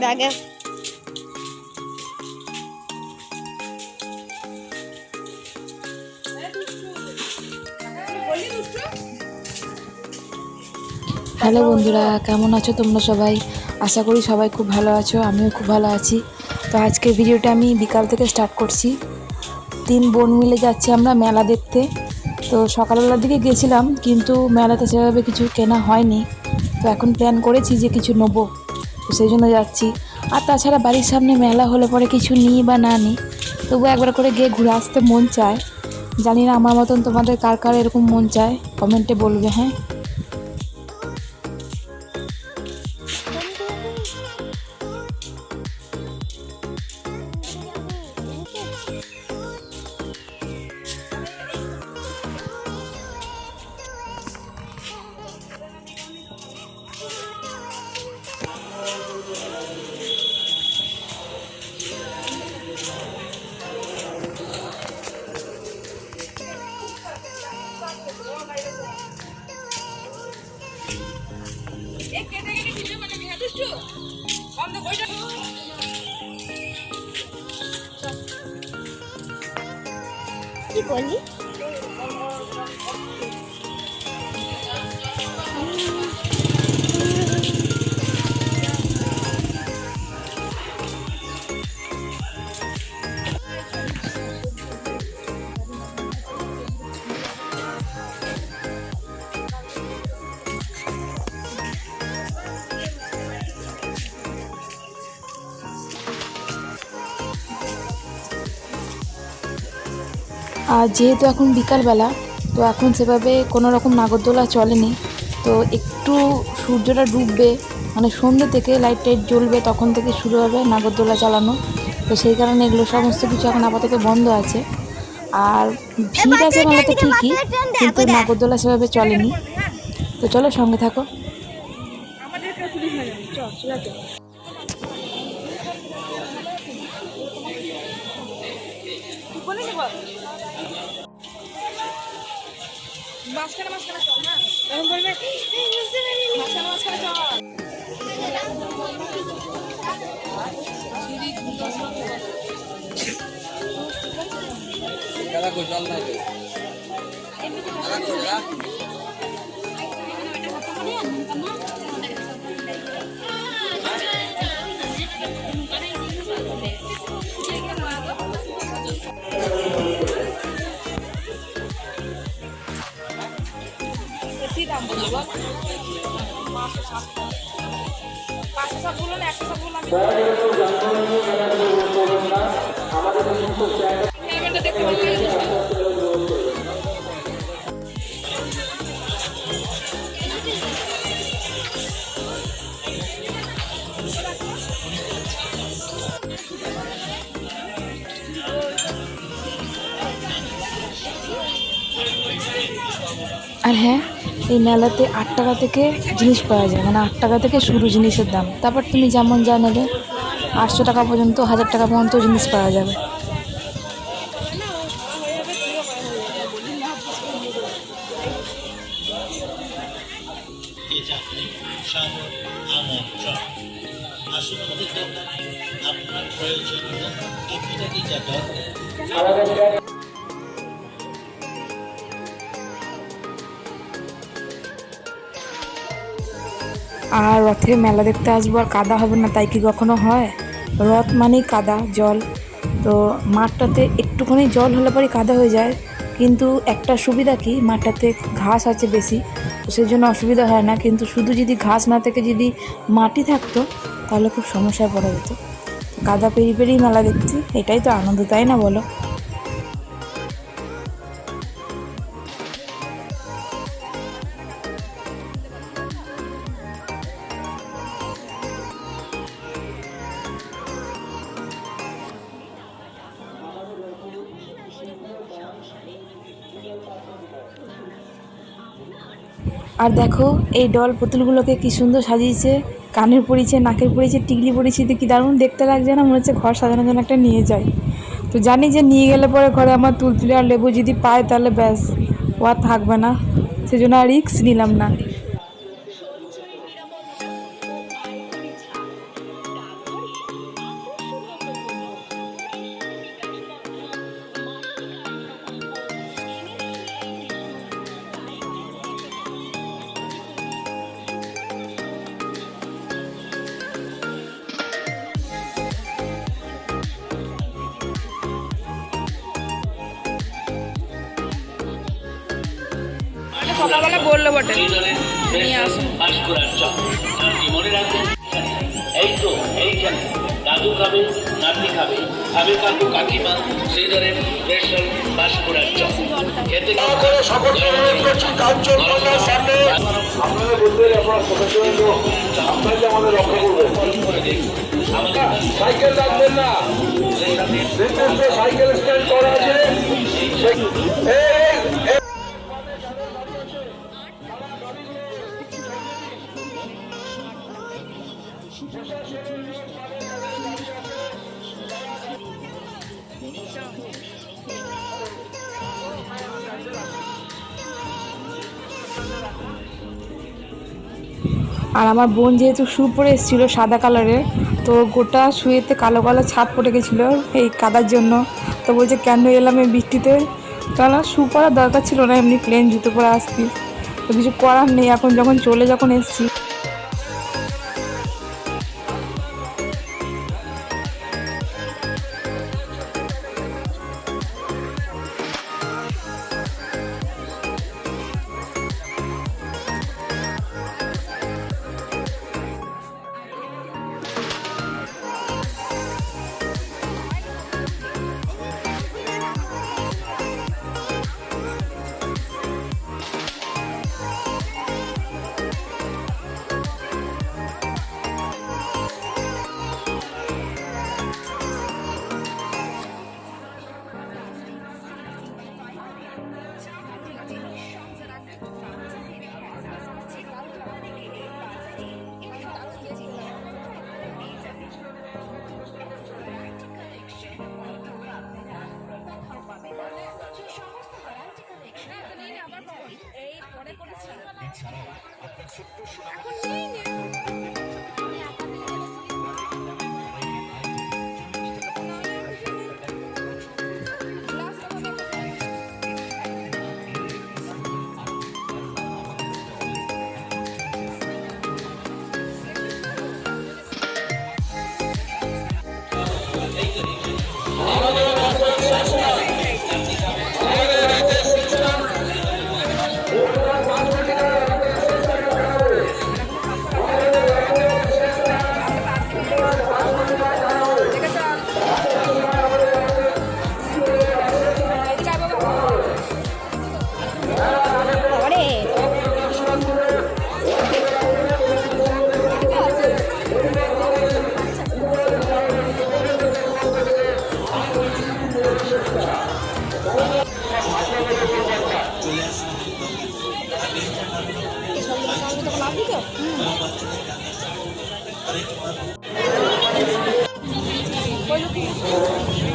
ব্যাগে হ্যালো বন্ধুরা, কেমন আছো তোমরা সবাই? আশা করি সবাই খুব ভালো আছো, আমিও খুব ভালো আছি। তো আজকের ভিডিওটা আমি বিকাল থেকে স্টার্ট করছি। 3 বোন মিলে যাচ্ছি আমরা মেলা দেখতে। তো সকালবেলার দিকে গেছিলাম, কিন্তু মেলাতে সেভাবে কিছু কেনা হয়নি। তো এখন প্ল্যান করেছি যে কিছু নেবো, তো সেই জন্য যাচ্ছি। আর তাছাড়া বাড়ির সামনে মেলা হলে পরে কিছু নিই বা না নিই, তবু একবার করে গিয়ে ঘুরে আসতে মন চায়। জানি না আমার মতন তোমাদের কার কার এরকম মন চায়, কমেন্টে বলবে। হ্যাঁ, কি করলি? আর যেহেতু এখন বিকালবেলা, তো এখন সেভাবে কোনো রকম নাগরদোলা চলেনি। তো একটু সূর্যটা ডুববে, মানে সন্ধ্যে থেকে লাইট টাইট জ্বলবে, তখন থেকে শুরু হবে নাগরদোলা চালানো। তো সেই কারণে এগুলো সমস্ত কিছু এখন আপাতত বন্ধ আছে। আর ভিড় আছে মেলাতে ঠিকই, কিন্তু নাগরদোলা সেভাবে চলেনি। তো চলো, সঙ্গে থাকো। আর হ্যাঁ, এই মেলাতে 8 টাকা থেকে জিনিস পাওয়া যায়, মানে 8 টাকা থেকে শুরু জিনিসের দাম। তারপর তুমি যেমন যা নেবে, 800 টাকা পর্যন্ত, 1000 টাকা পর্যন্ত জিনিস পাওয়া যাবে। আসুন আমাদের দোকানে আপনার প্রয়োজনীয় টুকিটাকি যাতায়াত আর রথে মেলা দেখতে আসবো আর কাদা হবে না, তাই কি কখনো হয়? রথ মানেই কাদা, জল। তো মাঠটাতে একটুখানি জল হলে পরে কাদা হয়ে যায়, কিন্তু একটা সুবিধা কি, মাঠটাতে ঘাস আছে বেশি, তো সেই জন্য অসুবিধা হয় না। কিন্তু শুধু যদি ঘাস না থেকে যদি মাটি থাকতো, তাহলে খুব সমস্যায় পড়া যেত। কাদা পেরিয়ে পেরিয়ে মেলা দেখছি, এটাই তো আনন্দ, তাই না বলো? আর দেখো এই ডল পুতুলগুলোকে কি সুন্দর সাজিয়েছে, কানের পরিয়েছে, নাকের পরিয়েছে, টিকলি পরিয়েছে, কি দারুণ দেখতে লাগছে না? মনে হচ্ছে ঘর সাজানোর জন্য একটা নিয়ে যাই। তো জানি যে নিয়ে গেলে পরে ঘরে আমার তুলতুলে আর লেবু যদি পায়, তাহলে ব্যাস, ও আর থাকবে না। সেজন্য আর রিস্ক নিলাম না। সকালবেলা বললো বটে নিয়ে আসুন। বাঁশকুড়ার চক। আর কি মনে রাখবেন, এই তো এইখানে দাদু খাবে, নাতি খাবে, খাবে কাকু কাকিমা, শ্রীধরের স্পেশাল বাঁশকুড়ার চক। খেতে আপনারা বলতে আপনারা প্রফেশনাল লোক, আপনাকে আমাদের রক্ষা করবেন। সাইকেল রাখবেন না, নির্দিষ্ট সাইকেল স্ট্যান্ড করা আছে। আর আমার বোন যেহেতু শু পরে এসেছিলো সাদা কালারের, তো গোটা শুয়েতে কালো কালো ছাপ পড়ে গেছিলো এই কাদার জন্য। তো বলছে কেন এলাম এই বৃষ্টিতে, তাহলে শু পরার দরকার ছিল না, এমনি প্লেন জুতো পরে আসতি। তো কিছু করার নেই, এখন যখন এসেছি।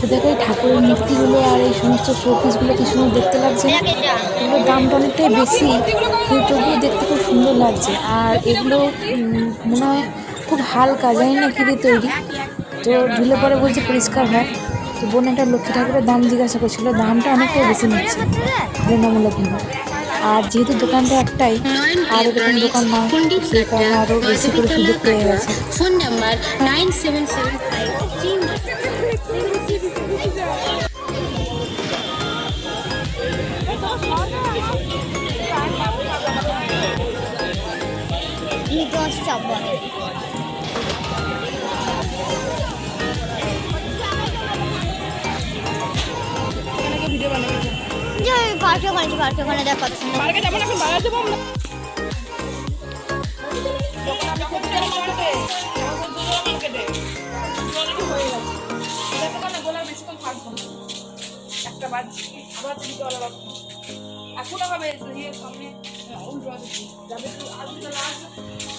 তো দেখো এই ঠাকুরের মূর্তিগুলো আর এই সমস্ত শোপিসগুলো কি সুন্দর দেখতে লাগছে না? এগুলোর দামটা অনেকটাই বেশি, কিন্তু তবুও দেখতে খুব সুন্দর লাগছে। আর এগুলো মনে হয় খুব হালকা, জানি না কী দিয়ে তৈরি, তো ধুলে পরে বলছে পরিষ্কার হয়। তো বোন একটা লক্ষ্মী ঠাকুরের দাম জিজ্ঞাসা করছিল, দামটা অনেকটাই বেশি নিচ্ছে তুলনামূলক ভেবে। আর যেহেতু দোকানটা একটাই আর এরকম দোকান না, সেই কারণে আরও বেশি করে সুযোগ পেয়ে গেছে। ফোন নাম্বার 9775 দশ চাপ বলে পার্কে বানিয়েছি, পার্কে ওখানে দেখ কত সুন্দর। পার্কে যাবো না, এখন বাইরে যাবো আমরা।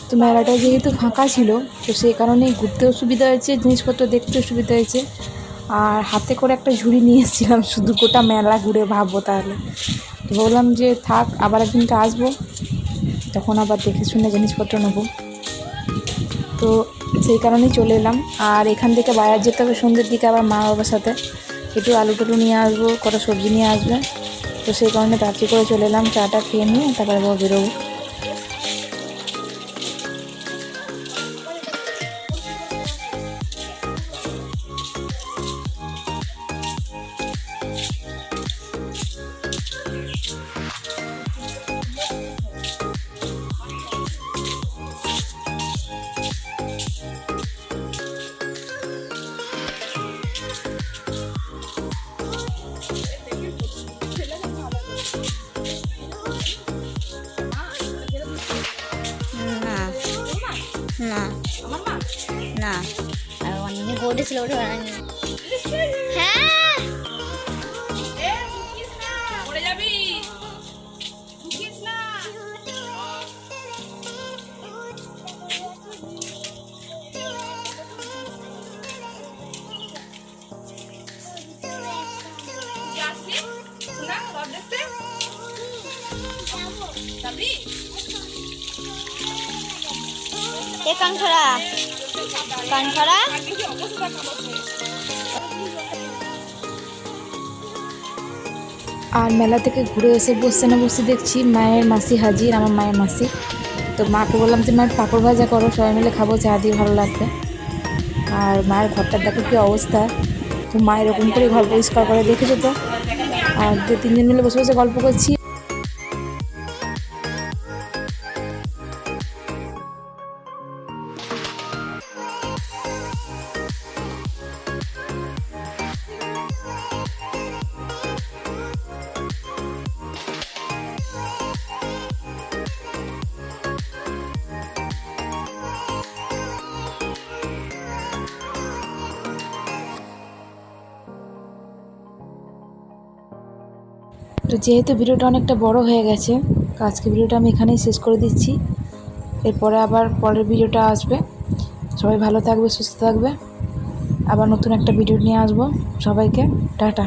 তো মেলাটা যেহেতু ফাঁকা ছিল, তো সেই কারণে ঘুরতেও সুবিধা হয়েছে, জিনিসপত্র দেখতেও সুবিধা হয়েছে। আর হাতে করে একটা ঝুড়ি নিয়ে এসেছিলাম, শুধু গোটা মেলা ঘুরে ভাববো তাহলে। তো বললাম যে থাক, আবার একদিনটা আসবো, তখন আবার দেখে শুনে জিনিসপত্র নেবো। তো সেই কারণেই চলে এলাম। আর এখান থেকে বাজার যেতে হবে সন্ধ্যের দিকে, আবার মা বাবার সাথে একটু আলু টালু নিয়ে আসবো, কটা সবজি নিয়ে আসবে। তো সেই কারণে তাড়াতাড়ি করে চলে এলাম, চাটা খেয়ে নিয়ে তারপরে আবার বেরোবো। না না আর অনেক গোটে ছিল ওটা বানানি হ্যাঁ এ কানখরা কানখরা আর মেলা থেকে ঘুরে এসে বসে না বসে দেখছি মায়ের মাসি হাজির, আমার মায়ের মাসি। তো মাকে বললাম যে মায়ের পাঁপড় ভাজা করো, সবাই মিলে খাবো, চা দিয়ে ভালো লাগবে। আর মায়ের ঘরটার দেখো কী অবস্থা। তো মা এরকম করে ঘর পরিষ্কার করে দেখেছো তো। আর 2-3 জন মিলে বসে বসে গল্প করছি। তো যেহেতু ভিডিওটা অনেকটা বড় হয়ে গেছে, তো আজকে ভিডিওটা আমি এখানেই শেষ করে দিচ্ছি। এরপরে আবার পরের ভিডিওটা আসবে। সবাই ভালো থাকবে, সুস্থ থাকবে। আবার নতুন একটা ভিডিও নিয়ে আসবো। সবাইকে টাটা।